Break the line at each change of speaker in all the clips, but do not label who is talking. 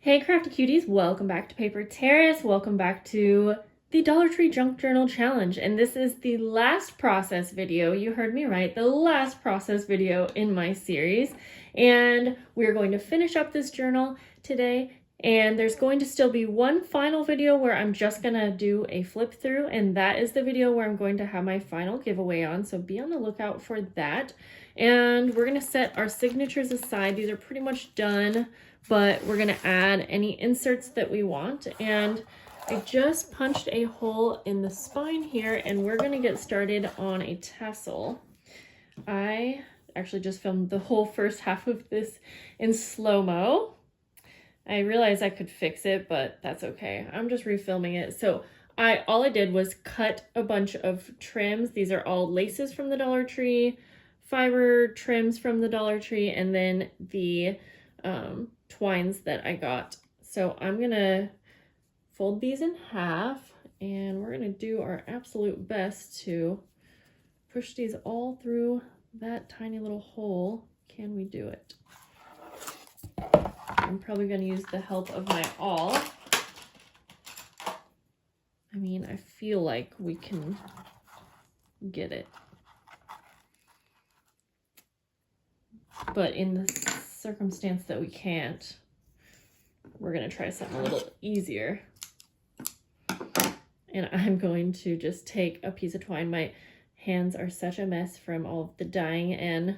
Hey crafty cuties, welcome back to Paper Terrace. Welcome back to the Dollar Tree Junk Journal Challenge. And this is the last process video, you heard me right, the last process video in my series. And we're going to finish up this journal today. And there's going to still be one final video where I'm just gonna do a flip through, and that is the video where I'm going to have my final giveaway on, so be on the lookout for that. And we're gonna set our signatures aside. These are pretty much done, but we're gonna add any inserts that we want. And I just punched a hole in the spine here, and we're gonna get started on a tassel. I actually just filmed the whole first half of this in slow-mo. I realized I could fix it, but that's okay. I'm just refilming it. So all I did was cut a bunch of trims. These are all laces from the Dollar Tree, fiber trims from the Dollar Tree, and then the twines that I got. So I'm gonna fold these in half, and we're gonna do our absolute best to push these all through that tiny little hole. Can we do it? I'm probably going to use the help of my awl. I mean, I feel like we can get it. But in the circumstance that we can't, we're going to try something a little easier. And I'm going to just take a piece of twine. My hands are such a mess from all of the dyeing and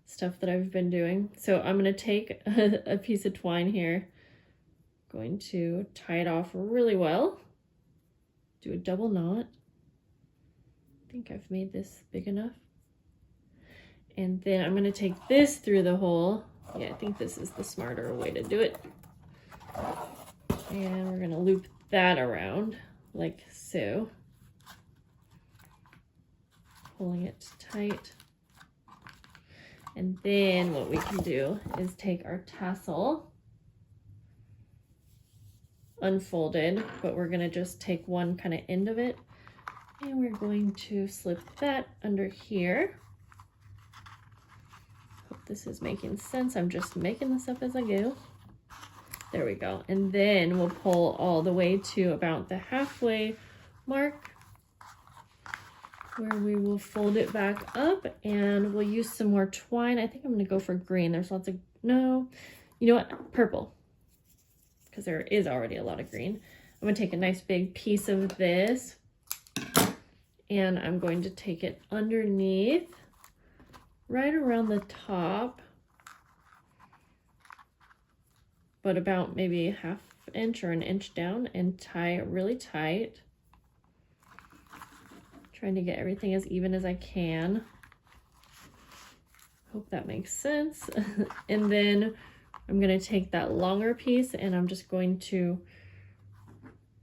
stuff that I've been doing. So I'm going to take a piece of twine here, going to tie it off really well, do a double knot. I think I've made this big enough. And then I'm going to take this through the hole. Yeah, I think this is the smarter way to do it. And we're going to loop that around like so, pulling it tight. And then what we can do is take our tassel, unfolded, but we're gonna just take one kind of end of it, and we're going to slip that under here. Hope this is making sense. I'm just making this up as I go. There we go. And then we'll pull all the way to about the halfway mark, where we will fold it back up, and we'll use some more twine. I think I'm gonna go for green. There's lots of, no, you know what, purple, because there is already a lot of green. I'm gonna take a nice big piece of this, and I'm going to take it underneath, right around the top, but about maybe ½ inch or an inch down, and tie it really tight. Trying to get everything as even as I can. Hope that makes sense. And then I'm going to take that longer piece, and I'm just going to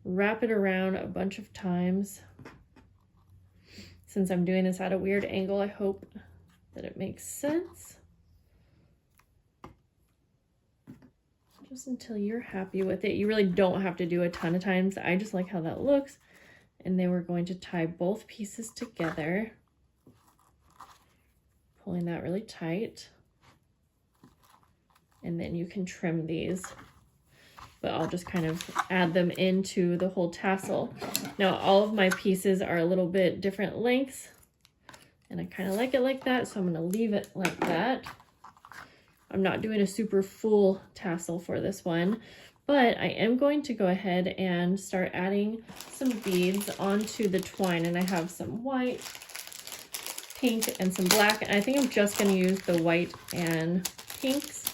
wrap it around a bunch of times. Since I'm doing this at a weird angle, I hope that it makes sense. Just until you're happy with it. You really don't have to do a ton of times. I just like how that looks. And then we're going to tie both pieces together, pulling that really tight. And then you can trim these, but I'll just kind of add them into the whole tassel. Now, all of my pieces are a little bit different lengths, and I kind of like it like that, so I'm going to leave it like that. I'm not doing a super full tassel for this one, but I am going to go ahead and start adding some beads onto the twine. And I have some white, pink, and some black. And I think I'm just going to use the white and pinks.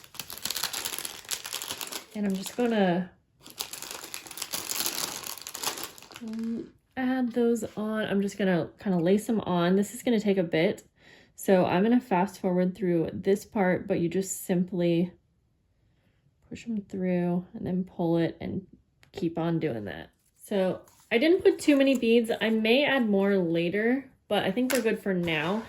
And I'm just going to add those on. I'm just going to kind of lace them on. This is going to take a bit. So I'm going to fast forward through this part, but you just simply push them through and then pull it and keep on doing that. So I didn't put too many beads. I may add more later, but I think we're good for now.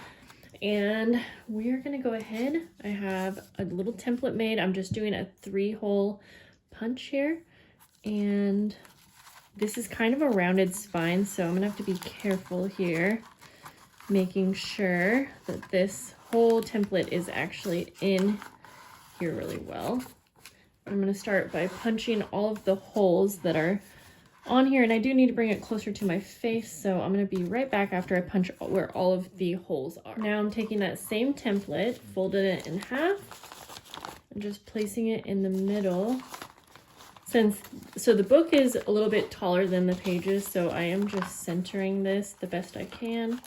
And we're gonna go ahead. I have a little template made. I'm just doing a 3-hole punch here. And this is kind of a rounded spine, so I'm gonna have to be careful here, making sure that this whole template is actually in here really well. I'm going to start by punching all of the holes that are on here, and I do need to bring it closer to my face, so I'm going to be right back after I punch where all of the holes are. Now I'm taking that same template, folded it in half, and just placing it in the middle. So the book is a little bit taller than the pages, so I am just centering this the best I can.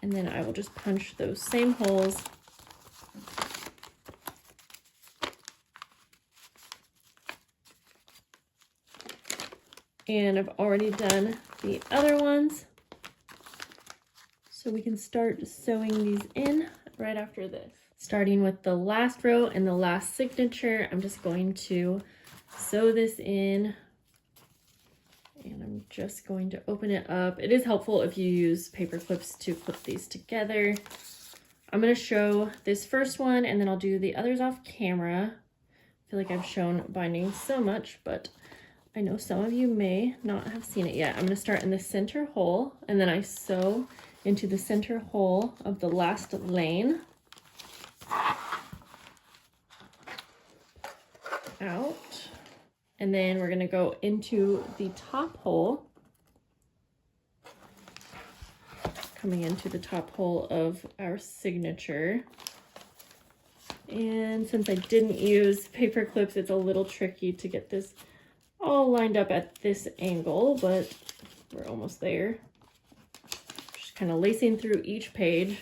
And then I will just punch those same holes. And I've already done the other ones. So we can start sewing these in right after this. Starting with the last row and the last signature, I'm just going to sew this in. And I'm just going to open it up. It is helpful if you use paper clips to clip these together. I'm going to show this first one and then I'll do the others off camera. I feel like I've shown binding so much, but I know some of you may not have seen it yet. I'm going to start in the center hole and then I sew into the center hole of the last lane. Out. And then we're going to go into the top hole. Coming into the top hole of our signature. And since I didn't use paper clips, it's a little tricky to get this all lined up at this angle, but we're almost there. Just kind of lacing through each page.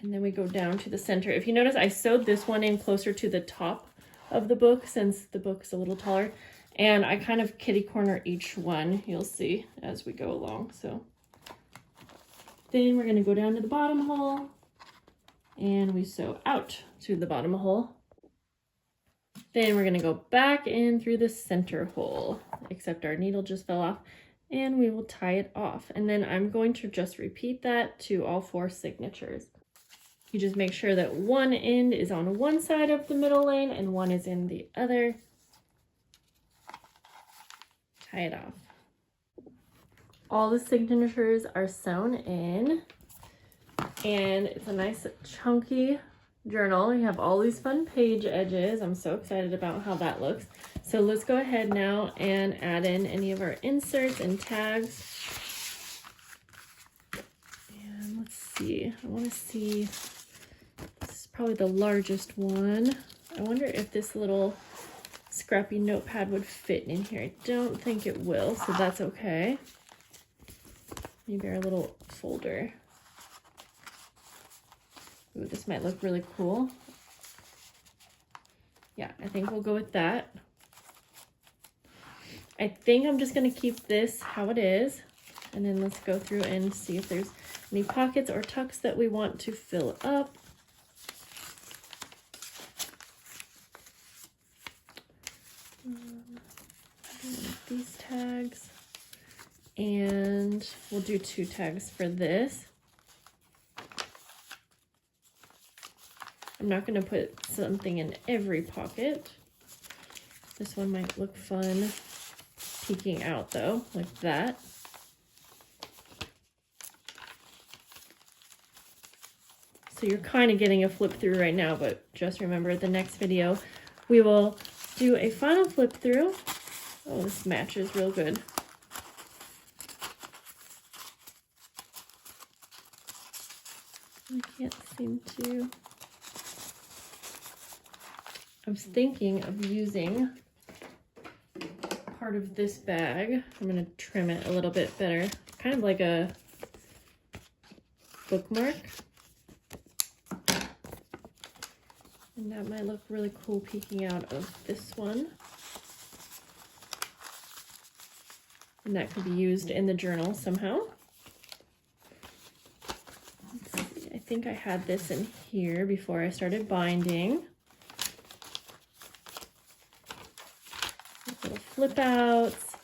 And then we go down to the center. If you notice, I sewed this one in closer to the top of the book since the book's a little taller. And I kind of kitty corner each one, you'll see as we go along. So then we're going to go down to the bottom hole and we sew out to the bottom hole. Then we're going to go back in through the center hole, except our needle just fell off, and we will tie it off. And then I'm going to just repeat that to all 4 signatures. You just make sure that one end is on one side of the middle lane and one is in the other. Tie it off. All the signatures are sewn in, and it's a nice chunky journal. You have all these fun page edges. I'm so excited about how that looks. So let's go ahead now and add in any of our inserts and tags. And let's see, I want to see, this is probably the largest one. I wonder if this little scrappy notepad would fit in here. I don't think it will, so that's okay. Maybe our little folder. Ooh, this might look really cool. Yeah, I think we'll go with that. I think I'm just going to keep this how it is. And then let's go through and see if there's any pockets or tucks that we want to fill up. These tags. And we'll do 2 tags for this. I'm not going to put something in every pocket. This one might look fun peeking out though, like that. So you're kind of getting a flip through right now, but just remember the next video we will do a final flip through. Oh, this matches real good. I can't seem to. I was thinking of using part of this bag. I'm going to trim it a little bit better, kind of like a bookmark. And that might look really cool peeking out of this one. And that could be used in the journal somehow. Let's see, I think I had this in here before I started binding. Little flip outs.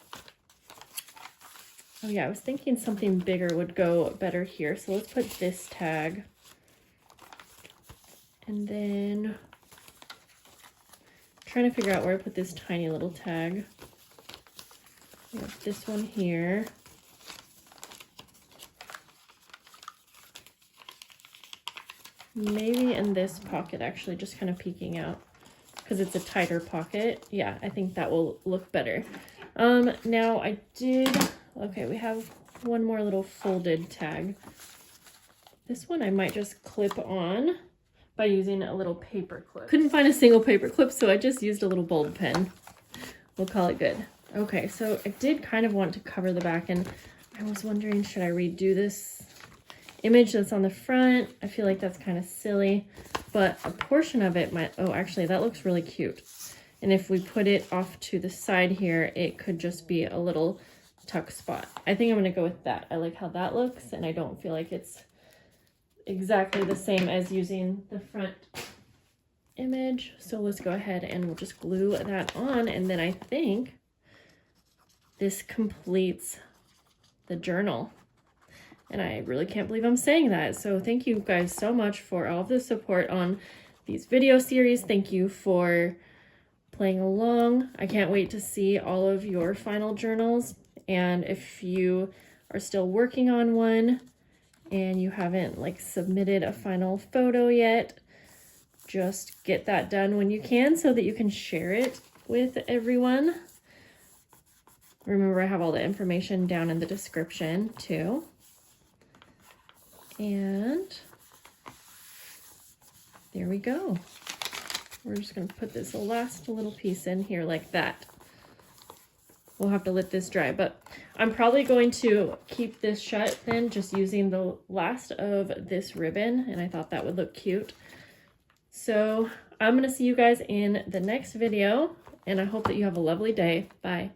Oh yeah, I was thinking something bigger would go better here. So let's put this tag. And then trying to figure out where I put this tiny little tag. We have this one here. maybe in this pocket, actually, just kind of peeking out because it's a tighter pocket. Yeah, I think that will look better. Now I did, okay, we have one more little folded tag. This one I might just clip on by using a little paper clip. Couldn't find a single paper clip, so I just used a little bulb pen. We'll call it good. Okay, so I did kind of want to cover the back, and I was wondering, should I redo this image that's on the front? I feel like that's kind of silly, but a portion of it might, oh, actually that looks really cute. And if we put it off to the side here, it could just be a little tuck spot. I think I'm gonna go with that. I like how that looks, and I don't feel like it's exactly the same as using the front image. So let's go ahead and we'll just glue that on, and then I think this completes the journal. And I really can't believe I'm saying that. So thank you guys so much for all of the support on these video series. Thank you for playing along. I can't wait to see all of your final journals. And if you are still working on one and you haven't like submitted a final photo yet, just get that done when you can so that you can share it with everyone. Remember, I have all the information down in the description too. And there we go. We're just going to put this last little piece in here like that. We'll have to let this dry, but I'm probably going to keep this shut then, just using the last of this ribbon, and I thought that would look cute. So I'm going to see you guys in the next video, and I hope that you have a lovely day. Bye.